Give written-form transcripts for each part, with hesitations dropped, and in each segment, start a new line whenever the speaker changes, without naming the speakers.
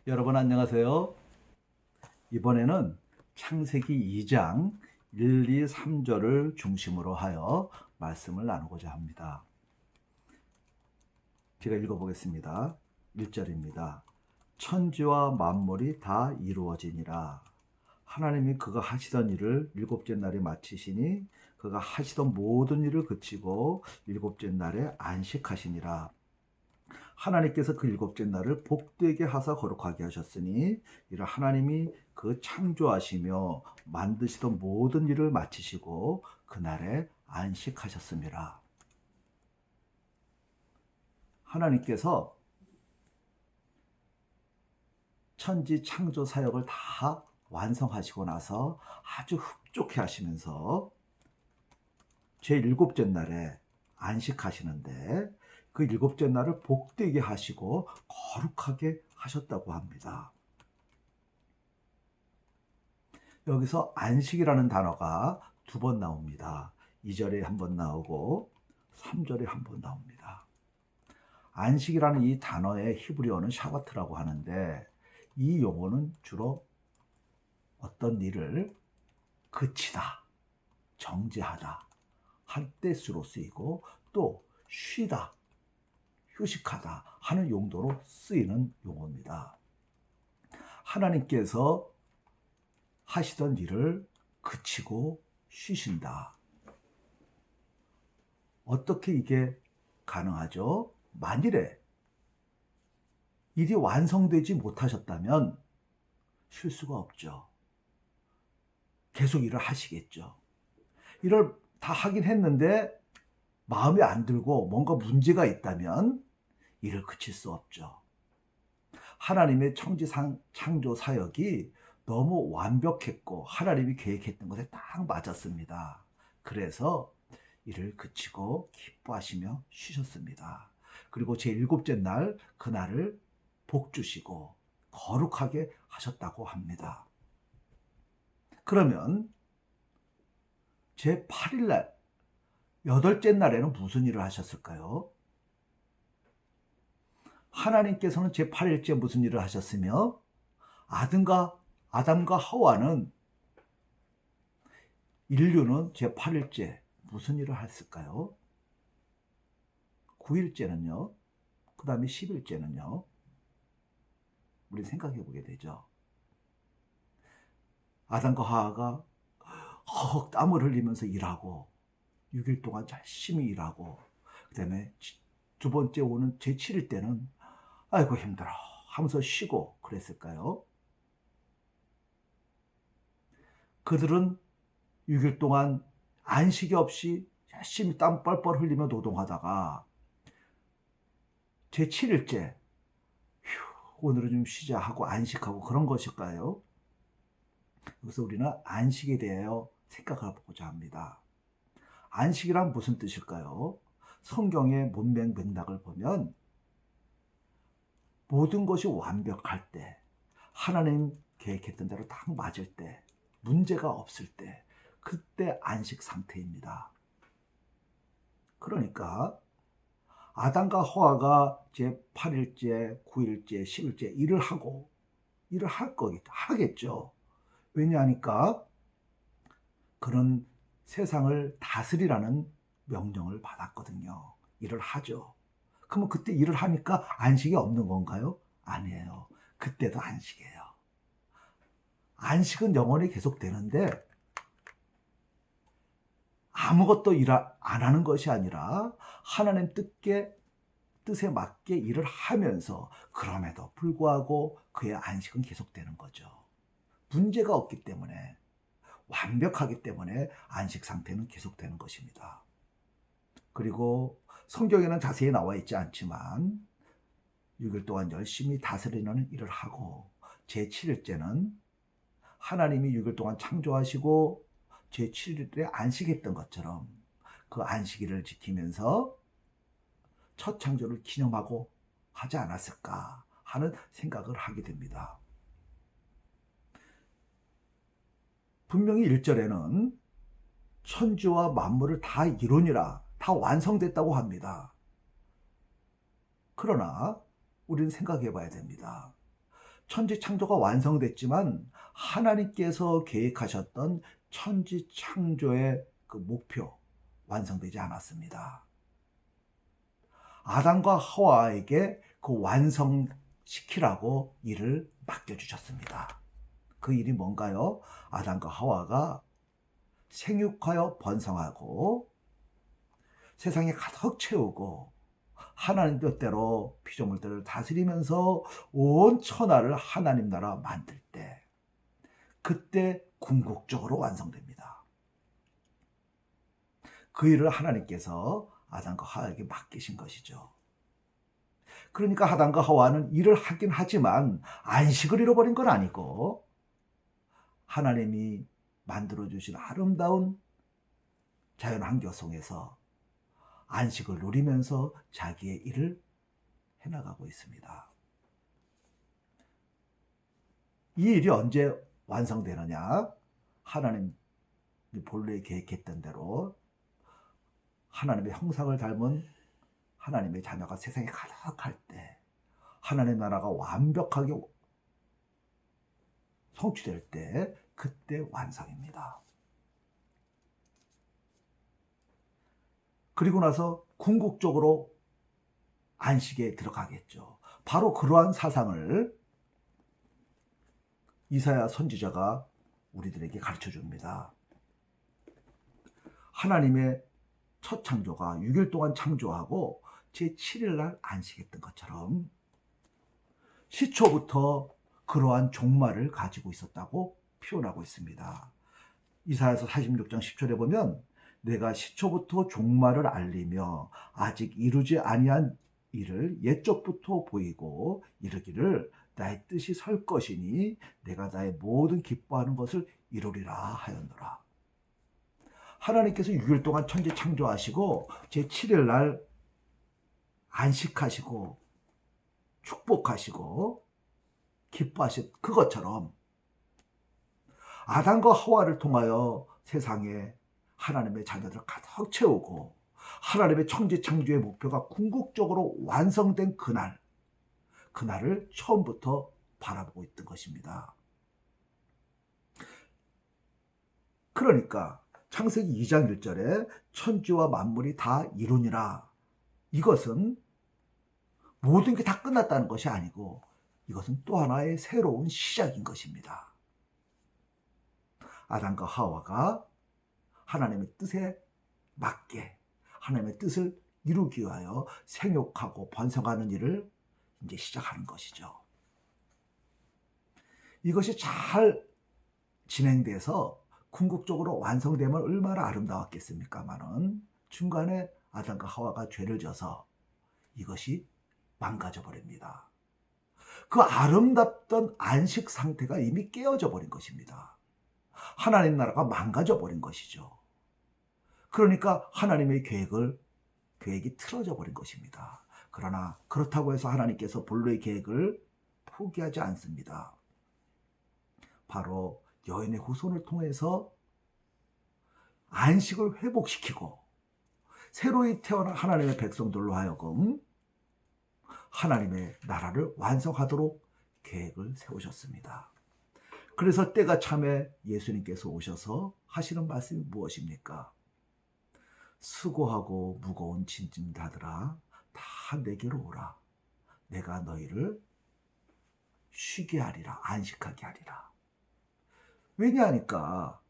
여러분 안녕하세요. 이번에는 창세기 2장 1, 2, 3절을 중심으로 하여 말씀을 나누고자 합니다. 제가 읽어보겠습니다. 1절입니다. 천지와 만물이 다 이루어지니라. 하나님이 그가 하시던 일을 일곱째 날에 마치시니 그가 하시던 모든 일을 그치고 일곱째 날에 안식하시니라. 하나님께서 그 일곱째 날을 복되게 하사 거룩하게 하셨으니 이를 하나님이 그 창조하시며 만드시던 모든 일을 마치시고 그날에 안식하셨습니다. 하나님께서 천지 창조 사역을 다 완성하시고 나서 아주 흡족해 하시면서 제7째 날에 안식하시는데 그 일곱째 날을 복되게 하시고 거룩하게 하셨다고 합니다. 여기서 안식이라는 단어가 2번 나옵니다. 2절에 한 번 나오고 3절에 한 번 나옵니다. 안식이라는 이 단어의 히브리어는 샤바트라고 하는데 이 용어는 주로 어떤 일을 그치다, 정지하다, 한때수로 쓰이고 또 쉬다, 휴식하다 하는 용도로 쓰이는 용어입니다. 하나님께서 하시던 일을 그치고 쉬신다. 어떻게 이게 가능하죠? 만일에 일이 완성되지 못하셨다면 쉴 수가 없죠. 계속 일을 하시겠죠. 일을 다 하긴 했는데 마음에 안 들고 뭔가 문제가 있다면 일을 그칠 수 없죠. 하나님의 창조 사역이 너무 완벽했고 하나님이 계획했던 것에 딱 맞았습니다. 그래서 일을 그치고 기뻐하시며 쉬셨습니다. 그리고 제7째 날 그날을 복 주시고 거룩하게 하셨다고 합니다. 그러면 제8일 날 8째 날에는 무슨 일을 하셨을까요? 하나님께서는 제8일째 무슨 일을 하셨으며 아담과 하와는 인류는 제8일째 무슨 일을 했을까요? 9일째는요? 그 다음에 10일째는요? 우리 생각해 보게 되죠. 아담과 하와가 허헉 땀을 흘리면서 일하고 6일 동안 열심히 일하고 그 다음에 두 번째 오는 제7일 때는 아이고 힘들어 하면서 쉬고 그랬을까요? 그들은 6일 동안 안식이 없이 열심히 땀 뻘뻘 흘리며 노동하다가 제7일째 오늘은 좀 쉬자 하고 안식하고 그런 것일까요? 그래서 우리는 안식에 대하여 생각해 보고자 합니다. 안식이란 무슨 뜻일까요? 성경의 문맥 맥락을 보면 모든 것이 완벽할 때, 하나님 계획했던 대로 딱 맞을 때, 문제가 없을 때, 그때 안식 상태입니다. 그러니까 아담과 하와가 제8일째, 9일째, 10일째 일을 하겠죠. 왜냐하니까 그런 세상을 다스리라는 명령을 받았거든요. 일을 하죠. 그러면 그때 일을 하니까 안식이 없는 건가요? 아니에요. 그때도 안식이에요. 안식은 영원히 계속되는데 아무것도 일 안 하는 것이 아니라 하나님 뜻에 맞게 일을 하면서 그럼에도 불구하고 그의 안식은 계속되는 거죠. 문제가 없기 때문에 완벽하기 때문에 안식 상태는 계속되는 것입니다. 그리고 성경에는 자세히 나와 있지 않지만 6일 동안 열심히 다스리는 일을 하고 제7일째는 하나님이 6일 동안 창조하시고 제7일에 안식했던 것처럼 그 안식일을 지키면서 첫 창조를 기념하고 하지 않았을까 하는 생각을 하게 됩니다. 분명히 1절에는 천지와 만물을 다 이루니라, 다 완성됐다고 합니다. 그러나 우리는 생각해 봐야 됩니다. 천지 창조가 완성됐지만 하나님께서 계획하셨던 천지 창조의 그 목표 완성되지 않았습니다. 아담과 하와에게 그 완성시키라고 일을 맡겨주셨습니다. 그 일이 뭔가요? 아담과 하와가 생육하여 번성하고 세상에 가득 채우고 하나님 뜻대로 피조물들을 다스리면서 온 천하를 하나님 나라 만들 때, 그때 궁극적으로 완성됩니다. 그 일을 하나님께서 아담과 하와에게 맡기신 것이죠. 그러니까 아담과 하와는 일을 하긴 하지만 안식을 잃어버린 건 아니고 하나님이 만들어주신 아름다운 자연환경 속에서 안식을 누리면서 자기의 일을 해나가고 있습니다. 이 일이 언제 완성되느냐? 하나님 본래 계획했던 대로 하나님의 형상을 닮은 하나님의 자녀가 세상에 가득할 때, 하나님 나라가 완벽하게 성취될 때, 그때 완성입니다. 그리고 나서 궁극적으로 안식에 들어가겠죠. 바로 그러한 사상을 이사야 선지자가 우리들에게 가르쳐 줍니다. 하나님의 첫 창조가 6일 동안 창조하고 제7일 날 안식했던 것처럼 시초부터 그러한 종말을 가지고 있었다고 표현하고 있습니다. 이사야서 46장 10절에 보면 내가 시초부터 종말을 알리며 아직 이루지 아니한 일을 옛적부터 보이고 이르기를 나의 뜻이 설 것이니 내가 나의 모든 기뻐하는 것을 이루리라 하였노라. 하나님께서 6일 동안 천지 창조하시고 제7일 날 안식하시고 축복하시고 기뻐하신 그것처럼 아담과 하와를 통하여 세상에 하나님의 자녀들을 가득 채우고 하나님의 천지 창조의 목표가 궁극적으로 완성된 그날을 처음부터 바라보고 있던 것입니다. 그러니까 창세기 2장 1절에 천지와 만물이 다 이루니라, 이것은 모든 게 다 끝났다는 것이 아니고 이것은 또 하나의 새로운 시작인 것입니다. 아담과 하와가 하나님의 뜻에 맞게 하나님의 뜻을 이루기 위하여 생육하고 번성하는 일을 이제 시작하는 것이죠. 이것이 잘 진행돼서 궁극적으로 완성되면 얼마나 아름다웠겠습니까마는 중간에 아담과 하와가 죄를 져서 이것이 망가져 버립니다. 그 아름답던 안식 상태가 이미 깨어져 버린 것입니다. 하나님 나라가 망가져 버린 것이죠. 그러니까 하나님의 계획이 틀어져 버린 것입니다. 그러나 그렇다고 해서 하나님께서 본래의 계획을 포기하지 않습니다. 바로 여인의 후손을 통해서 안식을 회복시키고 새로이 태어난 하나님의 백성들로 하여금 하나님의 나라를 완성하도록 계획을 세우셨습니다. 그래서 때가 참에 예수님께서 오셔서 하시는 말씀이 무엇입니까? 수고하고 무거운 짐진 자들아 다 내게로 오라. 내가 너희를 쉬게 하리라. 안식하게 하리라. 왜냐하니까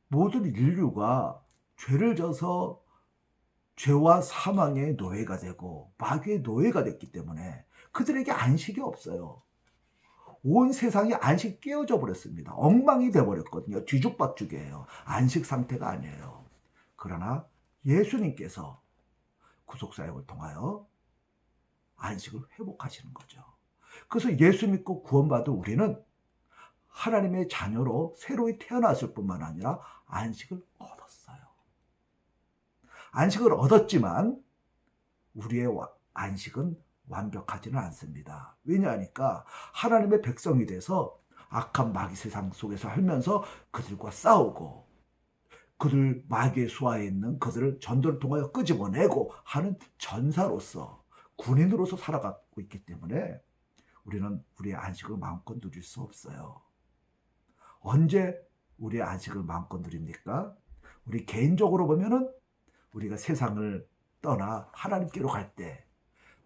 모든 인류가 죄를 져서 죄와 사망의 노예가 되고 마귀의 노예가 됐기 때문에 그들에게 안식이 없어요. 온 세상이 안식이 깨어져 버렸습니다. 엉망이 돼버렸거든요. 뒤죽박죽이에요. 안식 상태가 아니에요. 그러나 예수님께서 구속사역을 통하여 안식을 회복하시는 거죠. 그래서 예수 믿고 구원받은 우리는 하나님의 자녀로 새로이 태어났을 뿐만 아니라 안식을 얻었어요. 안식을 얻었지만 우리의 안식은 완벽하지는 않습니다. 왜냐하니까 하나님의 백성이 돼서 악한 마귀 세상 속에서 살면서 그들과 싸우고 그들 마귀의 수하에 있는 그들을 전도를 통하여 끄집어내고 하는 전사로서 군인으로서 살아가고 있기 때문에 우리는 우리의 안식을 마음껏 누릴 수 없어요. 언제 우리의 안식을 마음껏 누립니까? 우리 개인적으로 보면은 우리가 세상을 떠나 하나님께로 갈 때,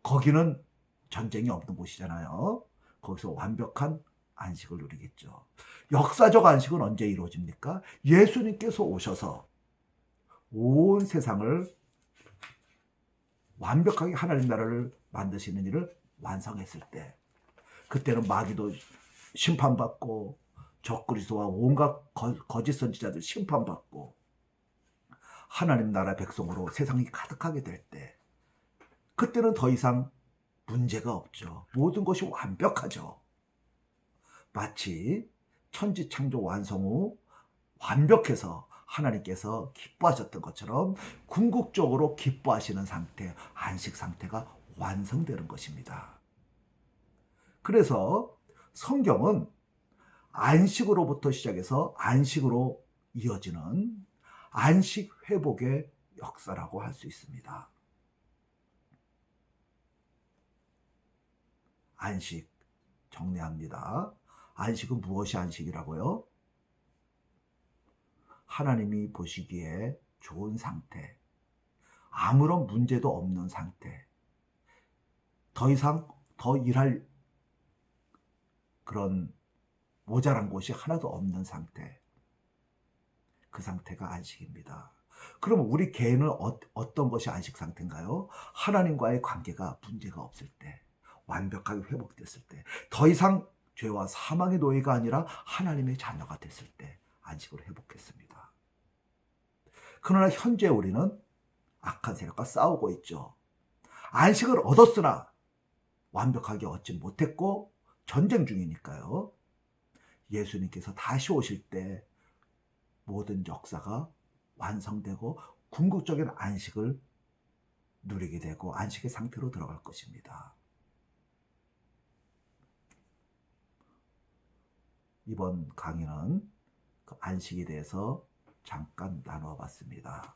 거기는 전쟁이 없는 곳이잖아요. 거기서 완벽한 안식을 누리겠죠. 역사적 안식은 언제 이루어집니까? 예수님께서 오셔서 온 세상을 완벽하게 하나님 나라를 만드시는 일을 완성했을 때, 그때는 마귀도 심판받고 적그리스도와 온갖 거짓 선지자들 심판받고 하나님 나라 백성으로 세상이 가득하게 될 때, 그때는 더 이상 문제가 없죠. 모든 것이 완벽하죠. 마치 천지창조 완성 후 완벽해서 하나님께서 기뻐하셨던 것처럼 궁극적으로 기뻐하시는 상태, 안식 상태가 완성되는 것입니다. 그래서 성경은 안식으로부터 시작해서 안식으로 이어지는 안식 회복의 역사라고 할 수 있습니다. 안식 정리합니다. 안식은 무엇이 안식이라고요? 하나님이 보시기에 좋은 상태, 아무런 문제도 없는 상태, 더 이상 더 일할 그런 모자란 곳이 하나도 없는 상태, 그 상태가 안식입니다. 그러면 우리 개인은 어떤 것이 안식 상태인가요? 하나님과의 관계가 문제가 없을 때, 완벽하게 회복됐을 때, 더 이상 죄와 사망의 노예가 아니라 하나님의 자녀가 됐을 때 안식을 회복했습니다. 그러나 현재 우리는 악한 세력과 싸우고 있죠. 안식을 얻었으나 완벽하게 얻지 못했고 전쟁 중이니까요. 예수님께서 다시 오실 때 모든 역사가 완성되고 궁극적인 안식을 누리게 되고 안식의 상태로 들어갈 것입니다. 이번 강의는 그 안식에 대해서 잠깐 나누어 봤습니다.